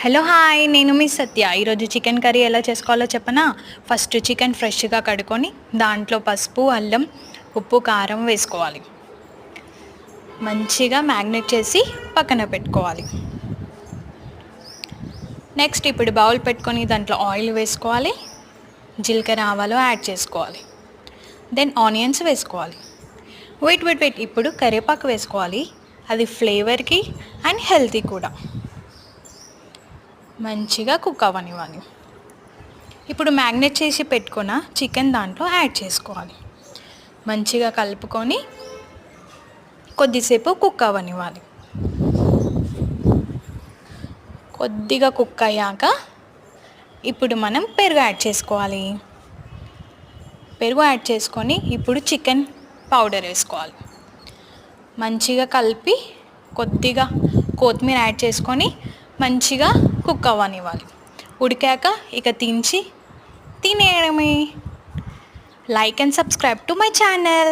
Hello hi, నేను మీ సత్య. ఈరోజు chicken curry ఎలా చేసుకోవాలో చెప్పనా? ఫస్ట్ చికెన్ ఫ్రెష్గా కడుక్కొని దాంట్లో పసుపు, అల్లం, ఉప్పు, కారం వేసుకోవాలి. మంచిగా మ్యాగ్నేట్ చేసి పక్కన పెట్టుకోవాలి. నెక్స్ట్ ఇప్పుడు బౌల్ పెట్టుకొని దాంట్లో ఆయిల్ వేసుకోవాలి. జీలకర్ర, ఆవాలు యాడ్ చేసుకోవాలి. దెన్ ఆనియన్స్ వేసుకోవాలి. వెయిట్ ఇప్పుడు కరివేపాకు వేసుకోవాలి. అది ఫ్లేవర్కి అండ్ హెల్తీ కూడా. మంచిగా కుక్ అవ్వనివ్వాలి. ఇప్పుడు మ్యాగ్నేట్ చేసి పెట్టుకున్న చికెన్ దాంట్లో యాడ్ చేసుకోవాలి. మంచిగా కలుపుకొని కొద్దిసేపు కుక్ అవ్వనివ్వాలి. కొద్దిగా కుక్ అయ్యాక ఇప్పుడు మనం పెరుగు యాడ్ చేసుకోవాలి. పెరుగు యాడ్ చేసుకొని ఇప్పుడు చికెన్ పౌడర్ వేసుకోవాలి. మంచిగా కలిపి కొద్దిగా కొత్తిమీర యాడ్ చేసుకొని మంచిగా కుక్ అవ్వనివ్వాలి. ఉడికాక ఇక తినేయడమే. Like and subscribe to my channel.